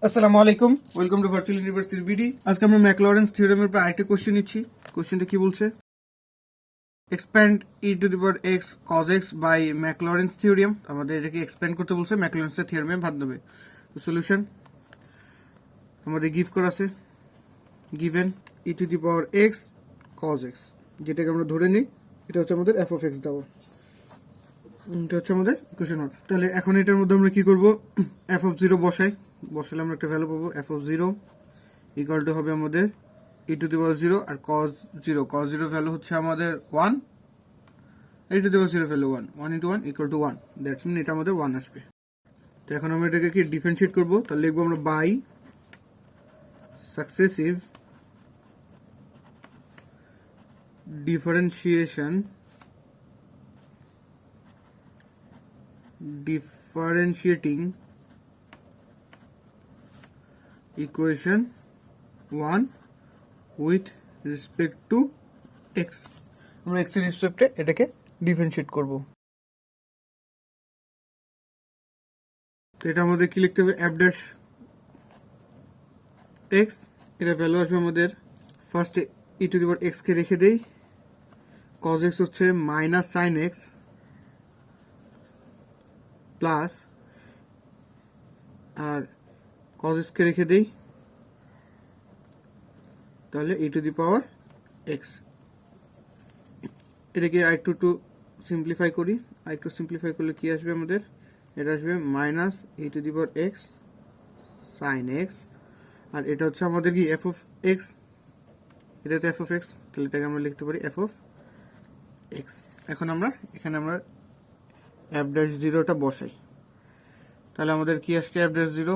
আসসালামু আলাইকুম, welcome to virtual university BD. আজকে আমরা ম্যাকলরেন্স থিওরেমের উপর আরেকটা কোশ্চেন নিচ্ছি। কোশ্চেনটা কি বলছে? Expand e⁴x cos x by Maclaurin's theorem. আমাদের এটাকে এক্সপ্যান্ড করতে বলছে ম্যাকলরেন্স থিওরেমের মাধ্যমে। তো সলিউশন আমাদের গিভ করা আছে, গিভেন e⁴x cos x, যেটাকে আমরা ধরে নিই এটা হচ্ছে আমাদের f of x দেওয়া। এটা হচ্ছে আমাদের ইকুয়েশন। তাহলে এখন এটার মধ্যে আমরা কি করব? f of 0 বসালে আমরা একটা ভ্যালু পাবো। f of 0 ইকুয়াল টু হবে আমাদের e⁴0 আর cos 0 ভ্যালু হচ্ছে আমাদের 1, e⁴0 value 1, 1 into 1 equal to 1, that's mean এটা আমাদের 1 আসবে। তো এখন আমরা এটাকে কি ডিফারেন্সিয়েট করব? তাহলে লিখবো আমরা by successive differentiating equation 1 with respect to x। আমরা x এর রেসপেক্টে এটাকে ডিফারেন্সিয়েট করব। তো এটা আমাদের কি লিখতে হবে? f dash x, এটা ভ্যালু আসবে আমাদের ফার্স্টে e⁴x কে রেখে দেই, cos x হচ্ছে মাইনাস sin x প্লাস, আর cos x কে রেখে দেই, তাহলে e⁴x। এটাকে আরেকটু সিম্পলিফাই করি। আরেকটু সিম্পলিফাই করলে কি আসবে আমাদের? এটা আসবে মাইনাস e⁴x sin x, আর এটা হচ্ছে আমাদের কি f of x, এটা তো f of x, তাহলে এটাকে আমরা লিখতে পারি f of x। এখন আমরা এখানে f dash 0টা বসাই। তাহলে আমাদের কি আসছে? f dash 0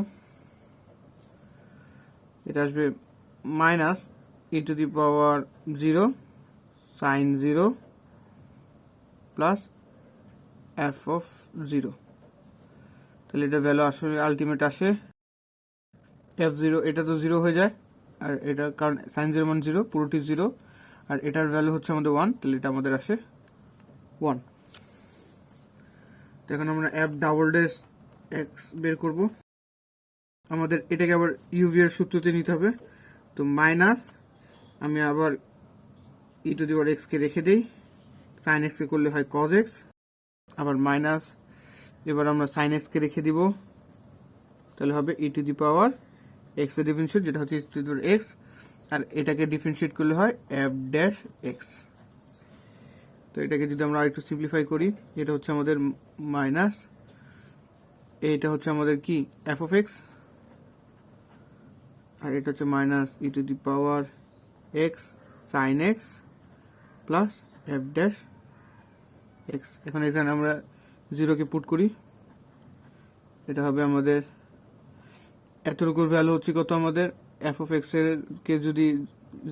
এটা আসবে minus e⁴0 sin 0 plus f of 0। তাহলে এটা ভ্যালু আসলে আলটিমেট আসে f0, এটা তো 0 হয়ে যায়, আর এটা কারণ sin 0 মান 0, পুরোটি 0, আর এটার ভ্যালু হচ্ছে আমাদের 1, তাহলে এটা আমাদের আসে 1। তো এখন আমরা f ডাবল ড্যাশ x বের করব। আমাদের এটাকে আবার uv এর সূত্রতে নিতে হবে। তো মাইনাস, আমি আবার e⁴x কে রেখে দেই, sin x কে করলে হয় cos x, আবার মাইনাস, এবার আমরা sin x কে রেখে দিব, তাহলে হবে e⁴x এর ডিফারেন্সিয়েট, যেটা হচ্ছে e⁴x, আর এটাকে ডিফারেন্সিয়েট করলে হয় f dash x। তো এটাকে যদি আমরা আরেকটু সিম্পলিফাই করি, এটা হচ্ছে আমাদের মাইনাস, এইটা হচ্ছে আমাদের কি f of x, আর এটা হচ্ছে minus e⁴x sin x plus f dash x। এখন এখানে আমরা 0 কে পুট করি, এটা হবে আমাদের এতটুকুর ভ্যালু হচ্ছে কত আমাদের? f of x এর কে যদি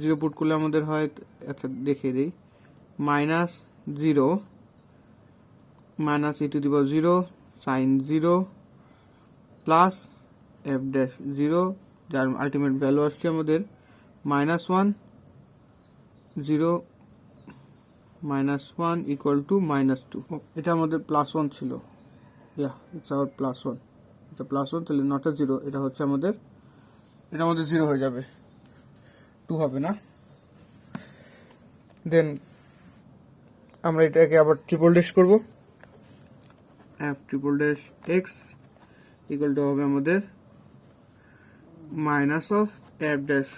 0 পুট করলে আমাদের হয়, আচ্ছা দেখিয়ে দিই, minus 0 minus e⁴0 sin 0 plus f dash 0, যার আলটিমেট ভ্যালু আসছে আমাদের minus 1, 0 minus 1 equal to minus 2। এটা আমাদের প্লাস 1 ছিল, ইটস আওয়ার প্লাস 1, এটা প্লাস 1, তাহলে নট 0, এটা হচ্ছে আমাদের, এটা আমাদের 0 হয়ে যাবে, 2 হবে না। দেন আমরা এটাকে আবার ট্রিপল ড্যাশ করব, f triple dash x equal to হবে আমাদের minus of f dash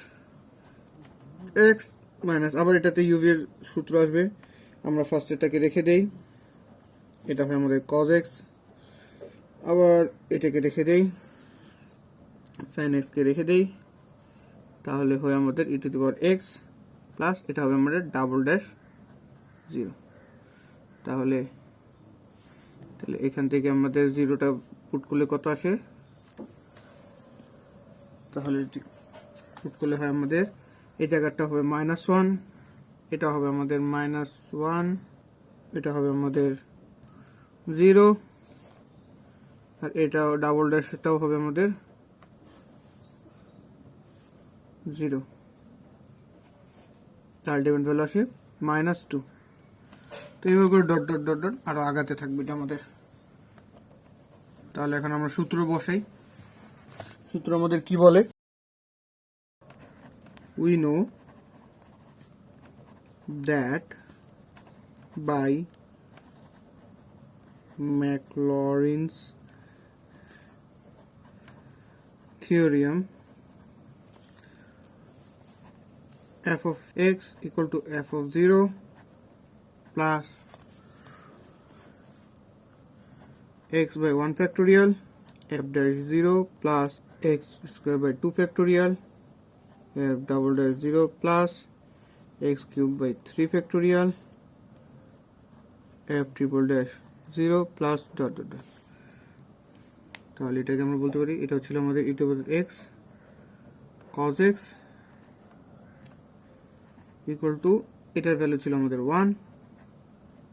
x minus, আবার এটাতে uv এর সূত্র আসবে, আমরা ফার্স্ট এটাকে রেখে দেই, এটা হয় আমাদের cos x, আবার এটাকে রেখে দেই, sin x কে রেখে দেই, তাহলে হয় আমাদের e⁴x প্লাস, এটা হবে আমাদের ডাবল ড্যাশ 0। তাহলে এখান থেকে আমাদের 0টা পুট করলে কত আসে? তাহলে পুট করলে হয় আমাদের এই জায়গাটা হবে মাইনাস 1, এটা হবে আমাদের মাইনাস 1, এটা হবে আমাদের 0, আর এটাও ডাবল ড্যাশটাও হবে আমাদের 0, আলটিমেট ভ্যালু আসে মাইনাস 2। তো এইভাবে করে ডট ডট ডট ডট আরো আগাতে থাকবে এটা আমাদের। তাহলে এখন আমরা সূত্র বসাই। সূত্র আমাদের কি বলে? We know that by Maclaurin's theorem f of x equal to f of 0 plus x by 1 factorial f dash 0 plus x square by 2 factorial f double dash 0 plus x cube by 3 factorial f triple dash 0 plus dot dot dot. তাহলে এটাকে আমরা বলতে পারি এটা ছিল আমাদের e to the x cos x equal to এটার value ছিল আমাদের 1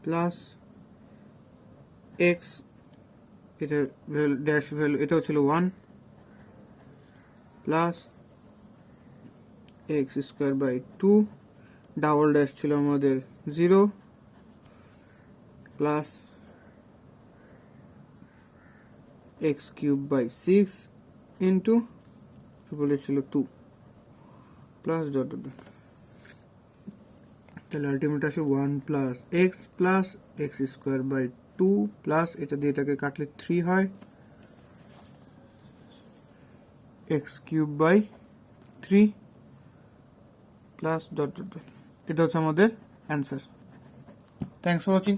প্লাস x এটার ড্যাশ ভ্যালু এটাও ছিল 1 plus x square by 2 double dash ছিল আমাদের 0 plus x cube by 6 into triple ছিল 2 প্লাস ডট ডট ডট। তাহলে আলটিমেট আসে 1 plus x square by 2 plus এটা দিয়ে এটাকে কাটলে 3 হয় x cube by 3 plus dot dot dot. এটা হচ্ছে আমাদের অ্যান্সার। Thanks for watching.